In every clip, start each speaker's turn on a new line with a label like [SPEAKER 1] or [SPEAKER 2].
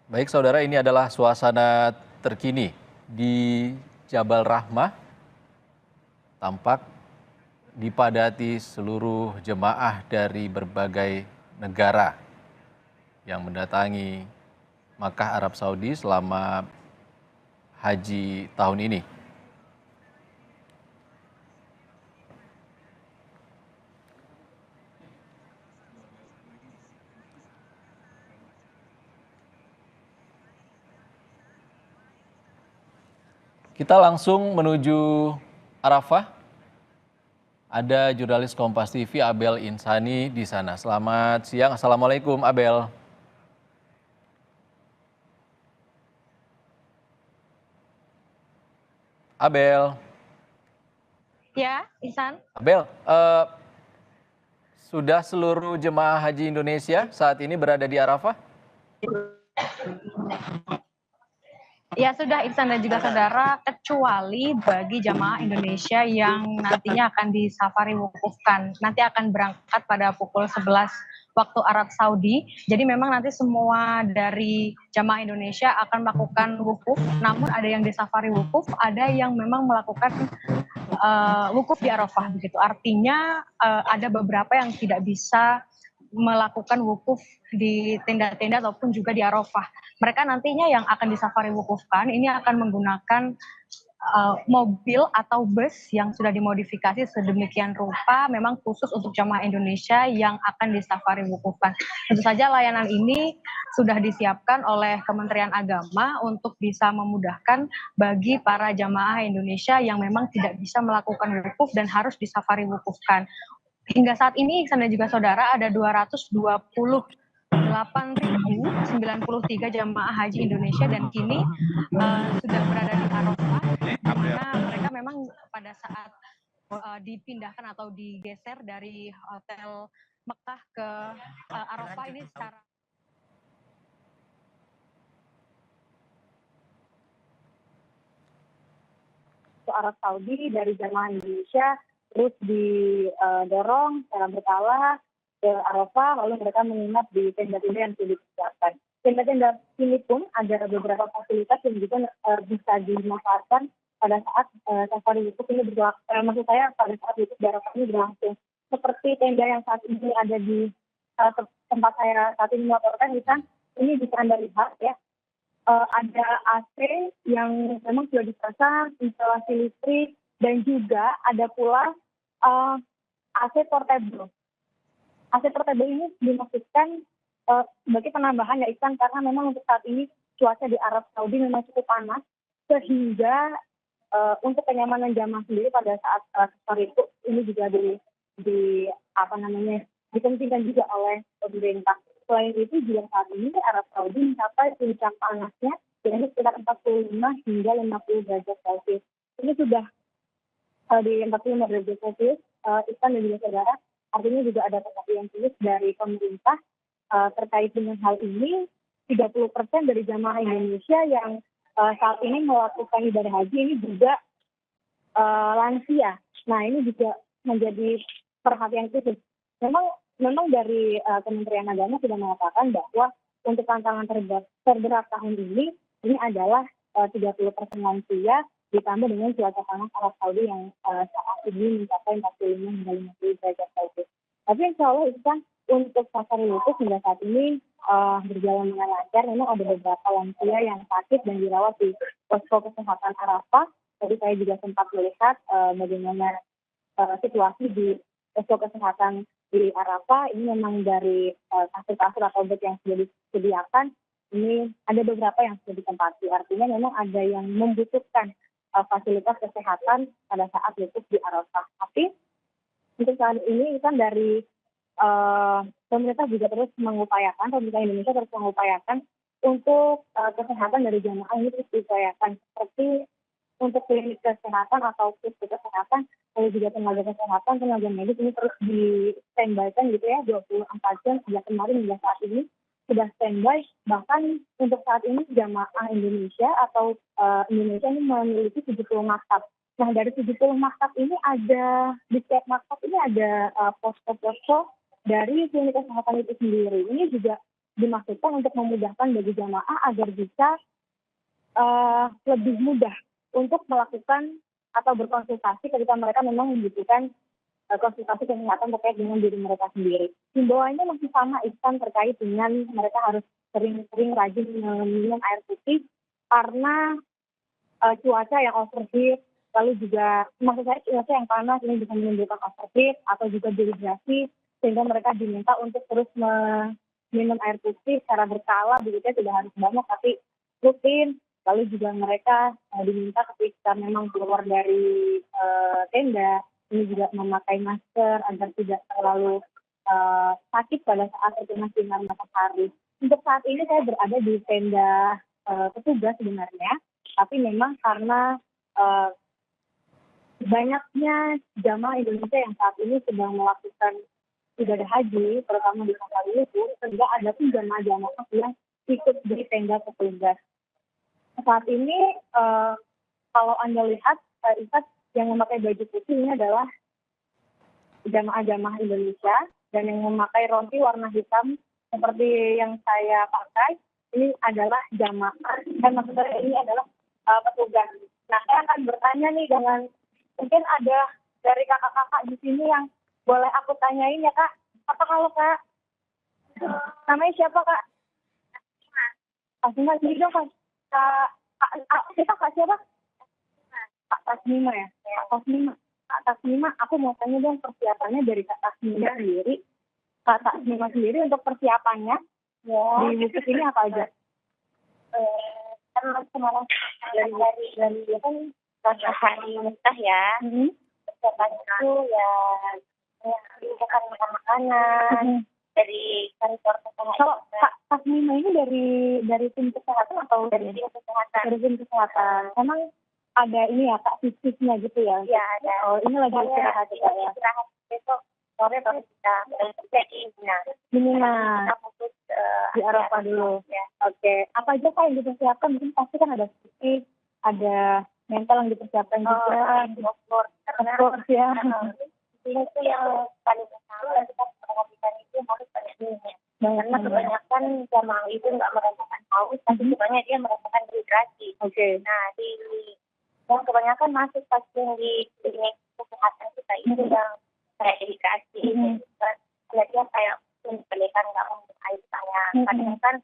[SPEAKER 1] Baik saudara, ini adalah suasana terkini di Jabal Rahmah, tampak dipadati seluruh jemaah dari berbagai negara yang mendatangi Makkah Arab Saudi selama haji tahun ini. Kita langsung menuju Arafah. Ada jurnalis Kompas TV Abel Insani di sana. Selamat siang, Assalamualaikum Abel. Abel,
[SPEAKER 2] Ya, Ihsan.
[SPEAKER 1] Abel, sudah seluruh jemaah haji Indonesia saat ini berada di Arafah?
[SPEAKER 2] Ya sudah Ihsan dan juga saudara, kecuali bagi jamaah Indonesia yang nantinya akan disafari wukufkan. Nanti akan berangkat pada pukul 11 waktu Arab Saudi. Jadi memang nanti semua dari jamaah Indonesia akan melakukan wukuf, namun ada yang disafari wukuf, ada yang memang melakukan wukuf di Arafah begitu. Artinya ada beberapa yang tidak bisa melakukan wukuf di tenda-tenda ataupun juga di Arafah. Mereka nantinya yang akan disafari wukufkan ini akan menggunakan mobil atau bus yang sudah dimodifikasi sedemikian rupa memang khusus untuk jamaah Indonesia yang akan disafari wukufkan. Tentu saja layanan ini sudah disiapkan oleh Kementerian Agama untuk bisa memudahkan bagi para jamaah Indonesia yang memang tidak bisa melakukan wukuf dan harus disafari wukufkan. Hingga saat ini, Ihsan dan juga saudara, ada 228.093 jamaah haji Indonesia dan kini sudah berada di Arafah, di mana mereka memang pada saat dipindahkan atau digeser dari hotel Mekah ke Arafah ini secara Arab Saudi dari jamaah Indonesia terus didorong secara berkala ke Arafah, lalu mereka menginap di tenda-tenda yang sudah disiapkan. Tenda-tenda ini pun ada beberapa fasilitas yang juga bisa dimanfaatkan pada saat safari wukuf ini berlangsung. Maksud saya pada saat wukuf di Arafah ini berlangsung. Seperti tenda yang saat ini ada di tempat saya saat ini melaporkan, ini bisa Anda lihat ya, ada AC yang memang sudah dipasang, instalasi listrik, dan juga ada pula AC portable. AC portable ini dimaksudkan sebagai penambahan ya Ihsan, karena memang untuk saat ini cuaca di Arab Saudi memang cukup panas, sehingga untuk kenyamanan jamaah sendiri pada saat safari itu ini juga dipentingkan juga oleh pemerintah. Selain itu juga saat ini Arab Saudi mencapai puncak panasnya yaitu sekitar 45 hingga 50 derajat Celcius. Ini sudah di 45 derajat Celcius, Ihsan dan juga saudara, artinya juga ada perhatian khusus dari pemerintah terkait dengan hal ini. 30% dari jamaah Indonesia yang saat ini melakukan ibadah haji ini juga lansia. Nah ini juga menjadi perhatian khusus. Memang dari Kementerian Agama sudah mengatakan bahwa untuk tantangan terberat tahun ini adalah 30% lansia ditambah dengan cuaca panas Arab Saudi yang saat ini mencapai 45 hingga 50 derajat Celcius. Tapi insya Allah itu kan untuk safari wukuf hingga saat ini berjalan dengan lancar. Memang ada beberapa lansia yang sakit dan dirawat di posko kesehatan Arafah. Tadi saya juga sempat melihat bagaimana situasi di posko kesehatan di Arafah. Ini memang dari kasur-kasur atau bed yang sudah disediakan, ini ada beberapa yang sudah ditempati. Artinya memang ada yang membutuhkan fasilitas kesehatan pada saat wukuf di Arafah. Tapi untuk saat ini kan dari pemerintah juga terus mengupayakan, pemerintah Indonesia terus mengupayakan untuk kesehatan dari jamaah ini terus diupayakan. Seperti untuk klinik kesehatan atau puskesmas kesehatan, lalu juga tenaga kesehatan, tenaga medis ini terus di standby-kan gitu ya, 24 jam sejak kemarin hingga saat ini sudah standby. Bahkan untuk saat ini jamaah Indonesia atau Indonesia ini memiliki 70 maktab. Nah dari 70 maktab ini ada, di setiap maktab ini ada posko-posko dari klinik kesehatan itu sendiri. Ini juga dimaksudkan untuk memudahkan bagi jamaah agar bisa lebih mudah untuk melakukan atau berkonsultasi ketika mereka memang membutuhkan konsultasi kesehatan terkait dengan diri mereka sendiri. Himbauannya masih sama Ihsan terkait dengan mereka harus sering-sering rajin minum air putih karena cuaca yang overheat, lalu juga maksud saya cuaca yang panas ini bisa menimbulkan overheat atau juga dehidrasi sehingga mereka diminta untuk terus minum air putih secara berkala begitu tidak harus banyak tapi rutin. Lalu juga mereka diminta ketika memang keluar dari tenda ini juga memakai masker agar tidak terlalu sakit pada saat terkena sinar matahari. Untuk saat ini saya berada di tenda petugas sebenarnya, tapi memang karena banyaknya jamaah Indonesia yang saat ini sedang melakukan ibadah haji, terutama di Safari itu, sehingga ada pun jamaah-jamaah yang ikut di tenda petugas. Saat ini kalau Anda lihat, yang memakai baju putih ini adalah jamaah-jamaah Indonesia dan yang memakai rompi warna hitam seperti yang saya pakai ini adalah jamaah dan maksud saya ini adalah petugas. Nah, saya akan bertanya nih dengan mungkin ada dari kakak-kakak di sini yang boleh aku tanyain ya Kak. Apa kalau Kak? Namanya siapa Kak? Asma, jadi dong Kak. Kak siapa? Kak Tasmima ya? Kak Tasmima, aku mau tanya dong persiapannya dari Kak Tasmima sendiri. Kak Tasmima sendiri untuk persiapannya di musik ini apa aja?
[SPEAKER 3] Kemarin dari dia kan hari nikah ya. Persiapan itu ya bukan makanan dari kantor kesehatan.
[SPEAKER 2] Kalau Kak Tasmima ini dari tim kesehatan atau
[SPEAKER 3] dari tim kesehatan?
[SPEAKER 2] Dari tim kesehatan. Emang ada ini ya Kak fisiknya gitu ya?
[SPEAKER 3] Iya ada.
[SPEAKER 2] Oh ini lagi istirahat ya?
[SPEAKER 3] Istirahat besok sore baru kita jadi
[SPEAKER 2] Mina.
[SPEAKER 3] Kita fokus
[SPEAKER 2] di Arafah dulu.
[SPEAKER 3] Ya.
[SPEAKER 2] Oke. Apa aja Kak yang dipersiapkan? Mungkin pasti kan ada fisik, ada mental yang dipersiapkan juga.
[SPEAKER 3] Of course
[SPEAKER 2] Ya.
[SPEAKER 3] Ini tuh yang paling utama kita perhatikan itu harus banyak minumnya. Karena kebanyakan jamaah itu nggak merasakan haus, tapi sebenarnya dia merasakan dehidrasi.
[SPEAKER 2] Oke.
[SPEAKER 3] Nah, yang kebanyakan masuk pasien di klinik kesehatan kita itu yang kayak dehidrasi. Dia kayak pendidikan nggak minum air tanya. Kadang kan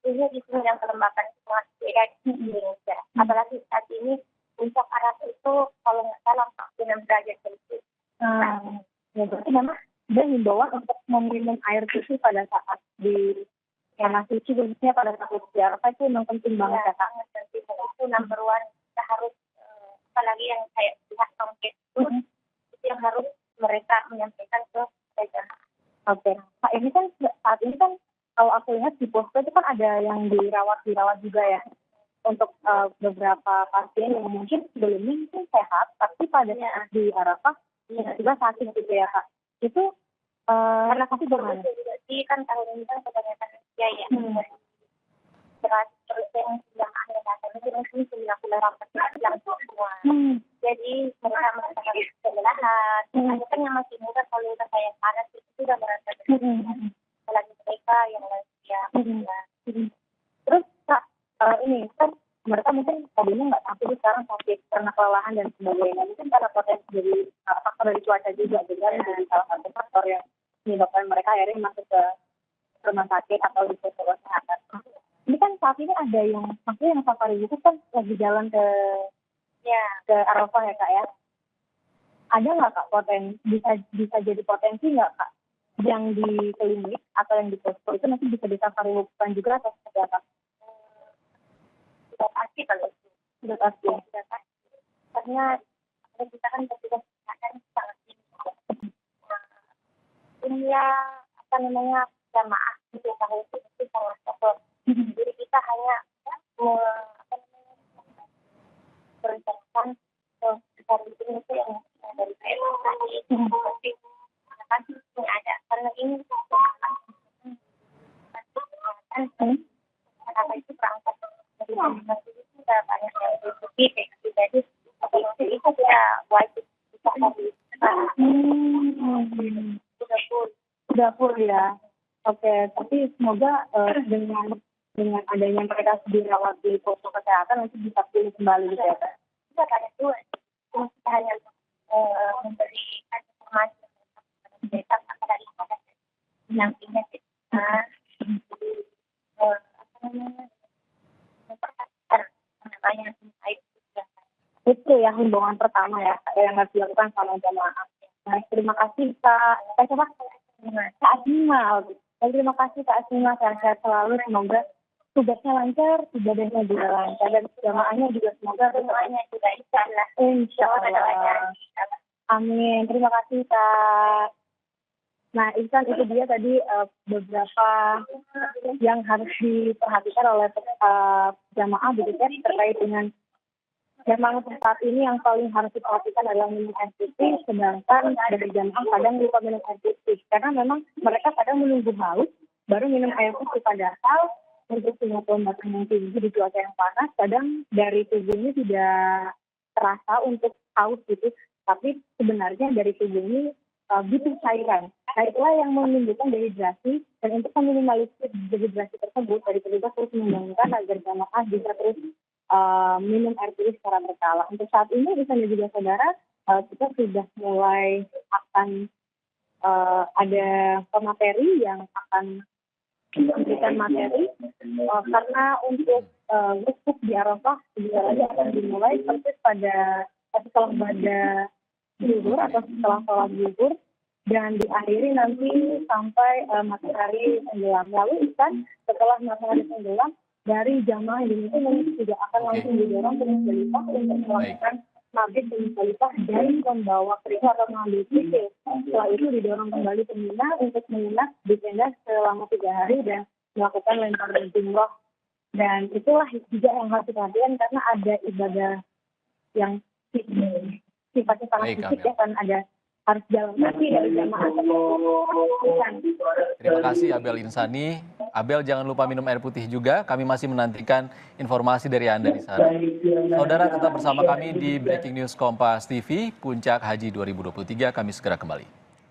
[SPEAKER 3] ini di sini yang kelembapan semua beda di Indonesia. Apalagi saat ini puncak Arab itu kalau nggak salah 46 derajat Celcius.
[SPEAKER 2] Ya berarti memang ada himbauan untuk meminum air putih pada saat di tanah suci, khususnya pada saat di Arafah itu memang penting banget ya Kak.
[SPEAKER 3] Sangat penting. Itu number one. Kita harus apalagi yang kayak pihak tongket itu yang harus mereka menyampaikan ke mereka.
[SPEAKER 2] Oke. Kak ini kan saat ini kan kalau aku lihat di posko itu kan ada yang dirawat juga ya untuk beberapa pasien yang mungkin sebelumnya mungkin sehat tapi pada saat di Arafah juga sakit gitu ya Kak. Itu
[SPEAKER 3] Karena
[SPEAKER 2] pasti bagaimana?
[SPEAKER 3] sih kan tahun ini kan kebanyakan usia ya. 100% jamaah yang datang itu mungkin 98% yang semua. Jadi mereka merasakan kelelahan. Ada kan yang masih muda kalau udah kayak panas itu sudah merasa kelelahan. Apalagi mereka yang lansia.
[SPEAKER 2] Terus Kak ini kan mereka mungkin tadinya nggak sakit sekarang sakit karena kelelahan dan sebagainya. Mungkin karena potensi dari faktor dari cuaca juga jadi salah satu faktor yang menyebabkan mereka akhirnya masuk ke rumah sakit atau di posko kesehatan. Ini kan saat ini ada yang maksudnya yang safari itu kan lagi jalan ke Arafah ya Kak ya. Ada nggak Kak bisa jadi potensi nggak Kak yang di klinik atau yang di posko itu nanti bisa di safari bukan juga atau seperti apa?
[SPEAKER 3] Sudah pasti kalau itu.
[SPEAKER 2] Sudah pasti.
[SPEAKER 3] Karena kita kan petugas kesehatan sangat tinggi. Jumlah jamaah di tahun itu sangat kecil. Jadi kita hanya berencanakan dari itu yang dari tadi seperti kan ini ada karena ini kenapa itu berangkat dari masjid itu sudah banyak yang diikuti jadi itu dia wajib kita harus
[SPEAKER 2] Sudah full ya. Oke, tapi semoga dengan adanya mereka dirawat di posko kesehatan nanti bisa pulih kembali gitu ya, Kak.
[SPEAKER 3] Kita ada dua, kita hanya memberikan informasi kepada mereka pada pendampingnya kita memperhatikan namanya terkait.
[SPEAKER 2] Itu ya himbauan pertama ya yang harus dilakukan sama jamaah. Baik, terima kasih Kak. Siapa? Kak Asma. Baik, terima kasih Kak Asma. Sehat-sehat selalu. Semoga tugasnya lancar, ibadahnya juga lancar, dan jamaahnya juga semoga
[SPEAKER 3] Semuanya juga insyaallah.
[SPEAKER 2] Insyaallah. Amin. Terima kasih Kak. Nah, Ihsan, itu dia tadi beberapa yang harus diperhatikan oleh jamaah begitu ya, terkait dengan memang saat ini yang paling harus diperhatikan adalah minum air putih, sedangkan dari jamaah kadang lupa minum air putih karena memang mereka kadang menunggu haus baru minum air putih, padahal untuk punya kelembapan yang tinggi di cuaca yang panas kadang dari tubuhnya tidak terasa untuk haus gitu, tapi sebenarnya dari tubuh ini butuh cairan. Nah, itulah yang menimbulkan dehidrasi, dan untuk meminimalisir dehidrasi tersebut dari petugas terus mengembangkan agar jamaah bisa terus minum air putih secara berkala. Untuk saat ini di sana juga saudara, kita sudah mulai akan ada pemateri yang akan memberikan materi karena untuk wukuf di Arafah sebentar lagi akan dimulai persis pada setelah pada zuhur atau setelah sholat zuhur dan diakhiri nanti sampai matahari tenggelam. Lalu kan setelah matahari tenggelam dari jamaah Indonesia nanti juga akan langsung didorong ke Musdalifah untuk melakukan mabit di Musdalifah dan membawa kerikil atau mengambil kerikil. Setelah itu didorong kembali ke Mina untuk menginap di tenda selama 3 hari dan melakukan lempar jumroh. Dan itulah juga yang harus diperhatikan karena ada ibadah yang sifatnya sangat fisik ya, kan ada harus jalan kaki dari jamaah.
[SPEAKER 1] Terima kasih Abel Insani. Abel, jangan lupa minum air putih juga. Kami masih menantikan informasi dari Anda di sana. Saudara tetap bersama kami di Breaking News Kompas TV, Puncak Haji 2023. Kami segera kembali.